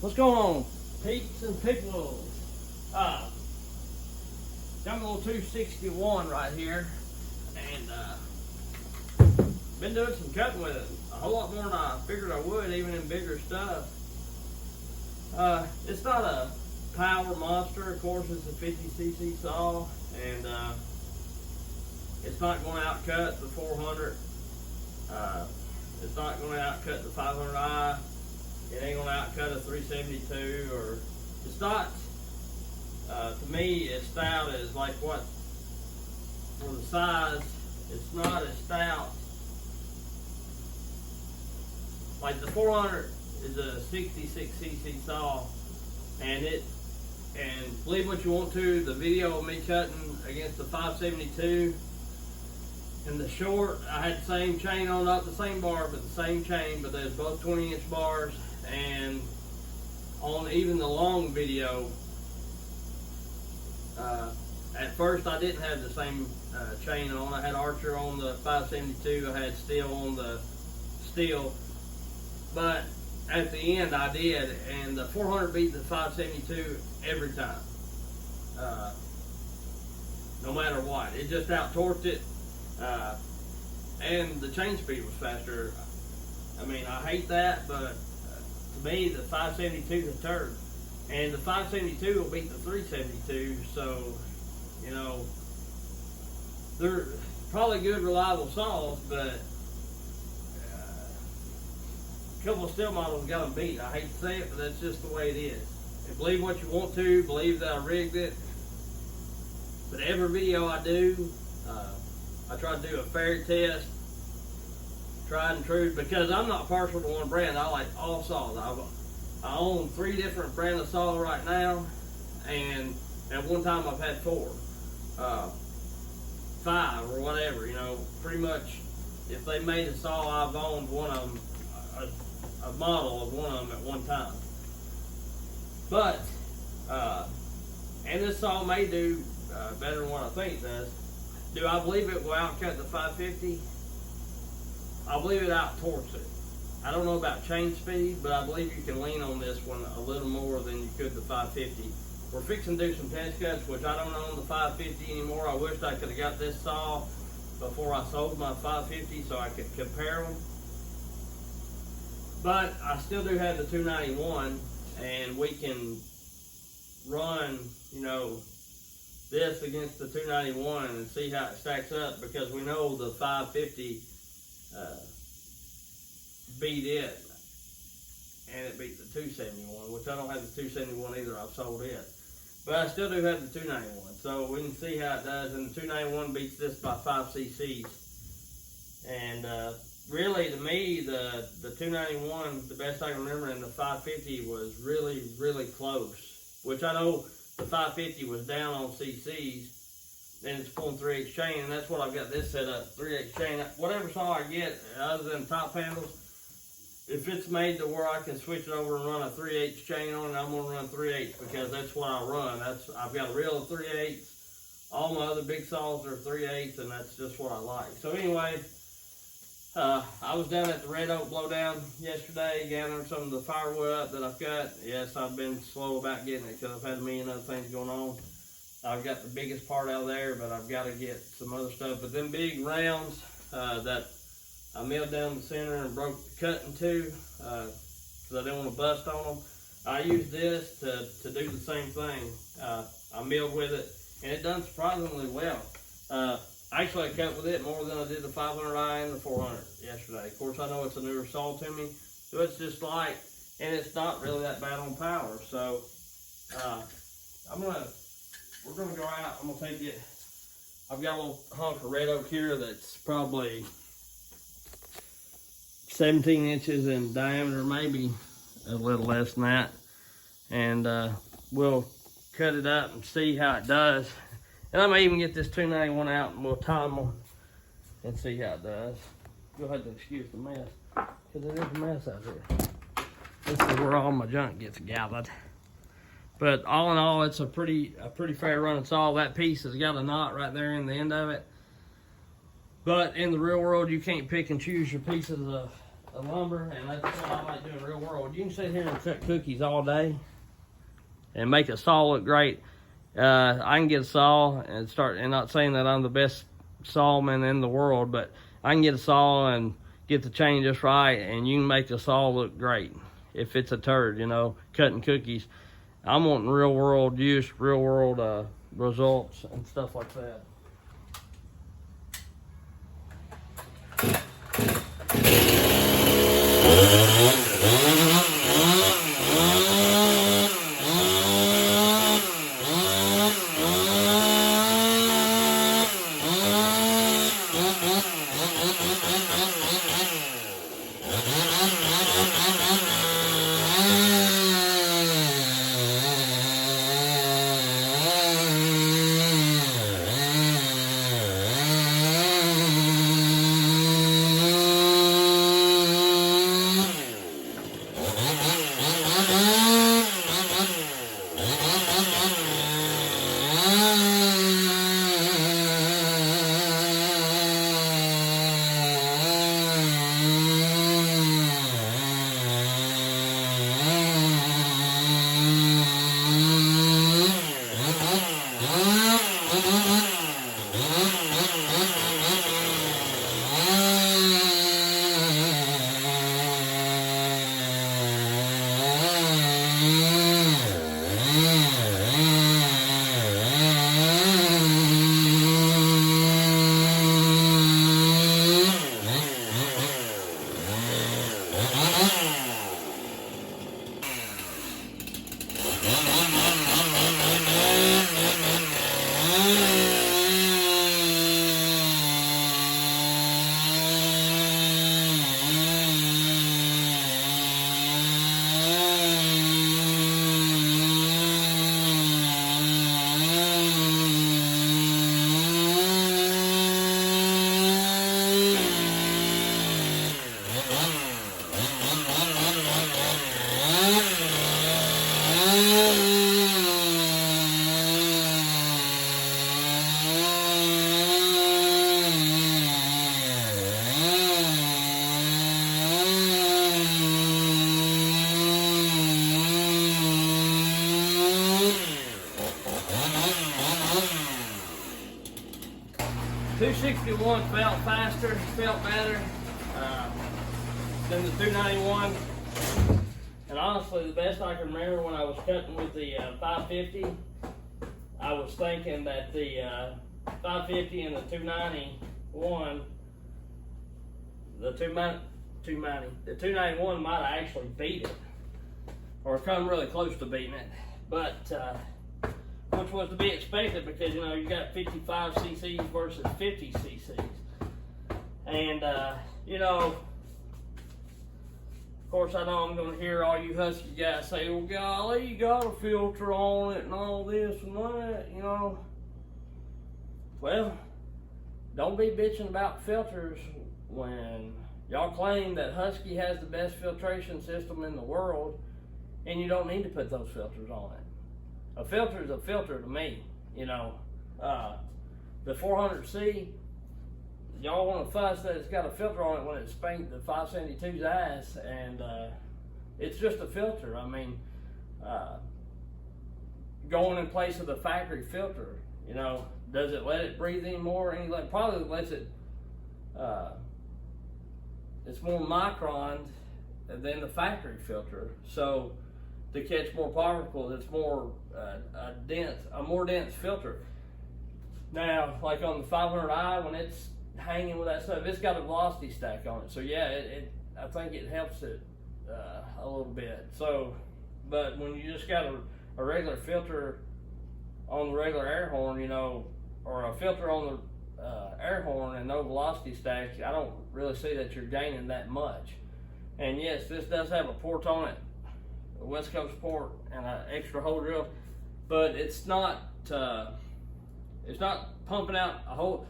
What's going on, peeps and peoples? Got a little 261 right here, and been doing some cutting with it. A whole lot more than I figured I would, even in bigger stuff. It's not a power monster, of course. It's a 50cc saw, and it's not going to outcut the 400. It's not going to outcut the 500i. It ain't going to outcut a 372, or it's not. To me, it's stout as like what, for the size, it's not as stout. Like the 400 is a 66cc saw, and believe what you want to, the video of me cutting against the 572 and the short, I had the same chain on, not the same bar, but the same chain, but there's both 20-inch bars, and on even the long video, at first I didn't have the same chain on. I had Archer on the 572, I had STIHL on the STIHL, but at the end I did, and the 400 beat the 572 every time. No matter what, it just out-torqued it, and the chain speed was faster. I mean, I hate that, but to me the 572 is a turd. And the 572 will beat the 372, so, you know, they're probably good, reliable saws, but a couple of STIHL models got them beat. I hate to say it, but that's just the way it is. And believe what you want to, believe that I rigged it, but every video I do, I try to do a fair test, tried and true, because I'm not partial to one brand. I like all saws. I own 3 different brands of saw right now, and at one time I've had 4, 5 or whatever, you know, pretty much. If they made a saw, I've owned one of them, a model of one of them at one time. But, and this saw may do better than what I think it does. Do I believe it will outcut the 550? I believe it out-torques it. I don't know about chain speed, but I believe you can lean on this one a little more than you could the 550. We're fixing to do some test cuts, which I don't own the 550 anymore. I wish I could have got this saw before I sold my 550 so I could compare them. But I still do have the 291, and we can run, you know, this against the 291 and see how it stacks up, because we know the 550 beat it, and it beat the 271, which I don't have the 271 either. I've sold it, but I still do have the 291, so we can see how it does. And the 291 beats this by 5 cc's, and really, to me, the 291, the best I can remember, and the 550 was really close, which I know the 550 was down on cc's, and it's pulling 3/8 chain, and that's what I've got this set up, 3/8 chain. Whatever saw I get, other than top handles, if it's made to where I can switch it over and run a 3/8 chain on it, I'm gonna run 3/8, because that's what I run. I've got a reel of 3/8. All my other big saws are 3/8, and that's just what I like. So anyway, I was down at the Red Oak Blowdown yesterday, gathering some of the firewood up that I've got. Yes, I've been slow about getting it because I've had a million other things going on. I've got the biggest part out of there, but I've got to get some other stuff. But them big rounds that I milled down the center and broke the cut in two, because I didn't want to bust on them, I used this to do the same thing. I milled with it, and it done surprisingly well. Actually, I cut with it more than I did the 500i and the 400 yesterday. Of course, I know it's a newer saw to me, so it's just light, and it's not really that bad on power. So, we're gonna go out. I'm gonna take it. I've got a little hunk of red oak here that's probably 17 inches in diameter, maybe a little less than that, and we'll cut it up and see how it does. And I may even get this 291 out and we'll time them and see how it does. You'll have to excuse the mess, because it is a mess out here. This is where all my junk gets gathered. But all in all, it's a pretty fair running saw. That piece has got a knot right there in the end of it. But in the real world, you can't pick and choose your pieces of the lumber, and that's what I like doing in real world. You can sit here and cut cookies all day and make a saw look great. I can get a saw and not saying that I'm the best sawman in the world, but I can get a saw and get the chain just right, and you can make the saw look great. If it's a turd, cutting cookies, I'm wanting real world use, real world results and stuff like that. .261 felt faster, felt better than the .291. And honestly, the best I can remember when I was cutting with the 550, I was thinking that the 550 and the 291, the 291 might have actually beat it, or come really close to beating it. But which was to be expected, because you got 55 cc's versus 50 cc's, and of course I know I'm going to hear all you Husky guys say, well golly, you got a filter on it and all this and that, Well, don't be bitching about filters when y'all claim that Husky has the best filtration system in the world, and you don't need to put those filters on it. A filter is a filter to me, The 400C, y'all want to fuss that it's got a filter on it when it spanked the 572's ass, and it's just a filter. I mean, going in place of the factory filter, does it let it breathe any more? Probably lets it, it's more micron than the factory filter. So, to catch more particles, it's more a more dense filter. Now, like on the 500i, when it's hanging with that stuff, it's got a velocity stack on it. So yeah, I think it helps it a little bit. So, but when you just got a regular filter on the regular air horn, or a filter on the air horn and no velocity stack, I don't really see that you're gaining that much. And yes, this does have a port on it, a West Coast port and an extra hole drill, but it's not pumping out a whole.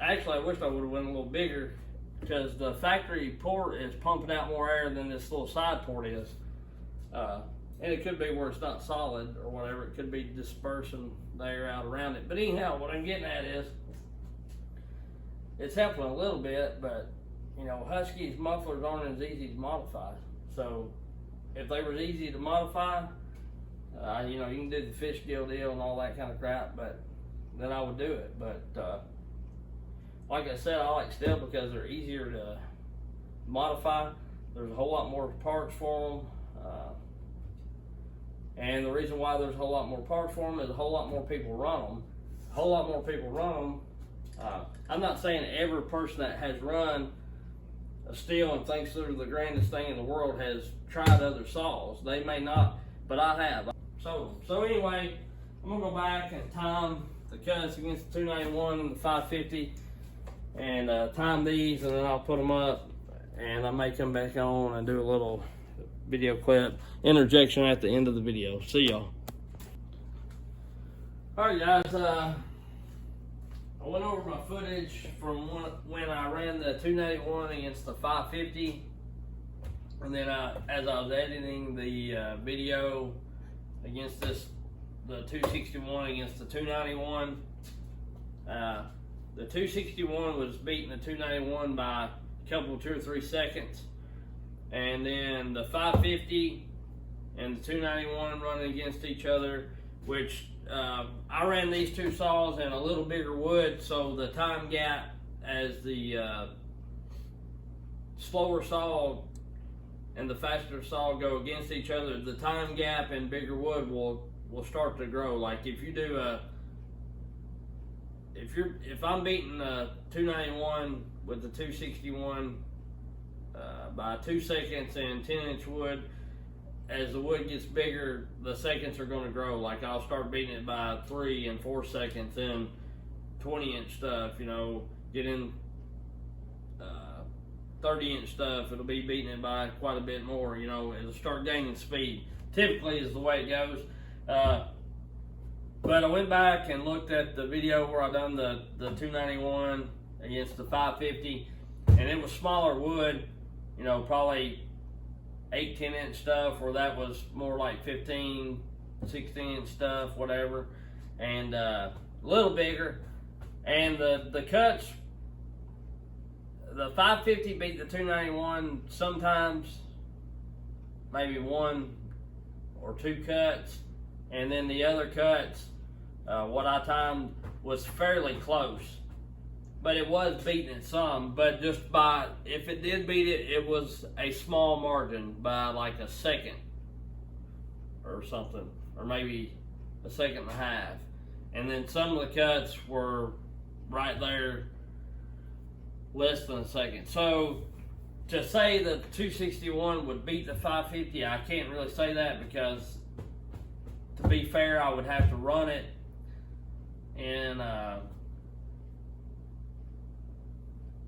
Actually, I wish I would have went a little bigger, because the factory port is pumping out more air than this little side port is. And it could be where it's not solid or whatever. It could be dispersing the air out around it. But anyhow, what I'm getting at is, it's helping a little bit, but you know, Husky's mufflers aren't as easy to modify. So if they were easy to modify, you know, you can do the fish gill deal and all that kind of crap, but then I would do it. But like I said, I like STIHL because they're easier to modify. There's a whole lot more parts for them. And the reason why there's a whole lot more parts for them is a whole lot more people run them. A whole lot more people run them. I'm not saying every person that has run a STIHL and thinks they're the grandest thing in the world has tried other saws. They may not, but I have. So anyway, I'm gonna go back and time the cuts against the 291 and the 550, and time these, and then I'll put them up, and I may come back on and do a little video clip interjection at the end of the video. See y'all. Alright guys, I went over my footage from when I ran the 291 against the 550, and then as I was editing the video against the 261 against the 291, the 261 was beating the 291 by a couple, 2 or 3 seconds. And then the 550 and the 291 running against each other, which I ran these two saws in a little bigger wood, so the time gap as the slower saw and the faster saw go against each other, the time gap in bigger wood will start to grow. Like if you do if I'm beating the 291 with the 261 by 2 seconds in 10-inch wood, as the wood gets bigger, the seconds are going to grow. Like I'll start beating it by 3 and 4 seconds in 20-inch stuff. You know, get in 30-inch stuff, it'll be beating it by quite a bit more. You know, it'll start gaining speed. Typically is the way it goes. But I went back and looked at the video where I done the 291 against the 550, and it was smaller wood. You know, probably 8, 10-inch stuff, where that was more like 15, 16-inch stuff, whatever, and a little bigger. And the cuts, the 550 beat the 291 sometimes, maybe 1 or 2 cuts, and then the other cuts, what I timed was fairly close. But it was beating it some, but just by, if it did beat it, it was a small margin by like a second or something, or maybe a second and a half. And then some of the cuts were right there, less than a second. So to say that the 261 would beat the 550, I can't really say that, because to be fair, I would have to run it in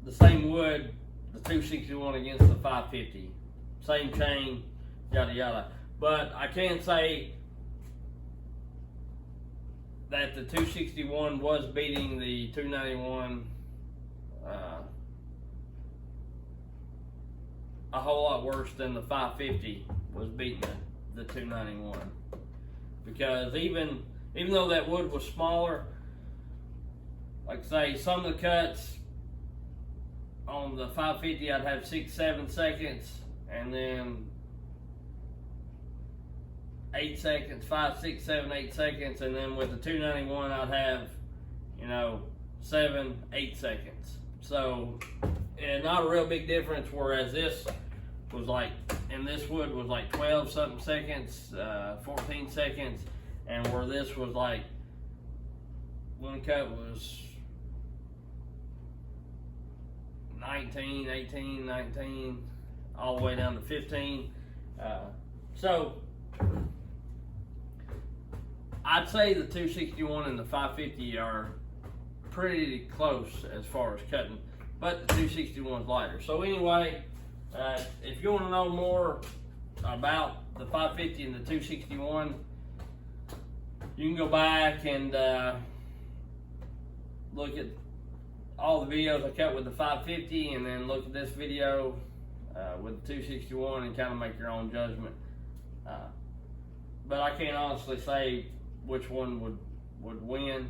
the same wood, the 261 against the 550, same chain, yada yada. But I can say that the 261 was beating the 291 a whole lot worse than the 550 was beating the 291, because even though that wood was smaller, like I say, some of the cuts on the 550 I'd have 6, 7 seconds, and then 8 seconds, 5, 6, 7, 8 seconds, and then with the 291 I'd have, you know, 7, 8 seconds. So, and not a real big difference, whereas this was like, and this wood was like 12 something seconds, 14 seconds, and where this was like, one cut was 19, 18, 19, all the way down to 15. So I'd say the 261 and the 550 are pretty close as far as cutting, but the 261 is lighter. So anyway, if you want to know more about the 550 and the 261, you can go back and look at all the videos I cut with the 550, and then look at this video with the 261 and kind of make your own judgment. But I can't honestly say which one would win.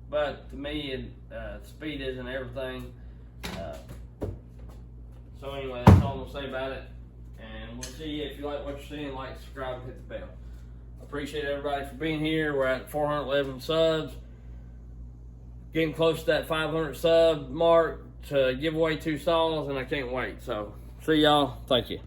But to me, speed isn't everything. So anyway, that's all I'm gonna say about it. And we'll see you. If you like what you're seeing, like, subscribe, and hit the bell. Appreciate everybody for being here. We're at 411 subs. Getting close to that 500 sub mark to give away 2 stalls, and I can't wait. So, see y'all. Thank you.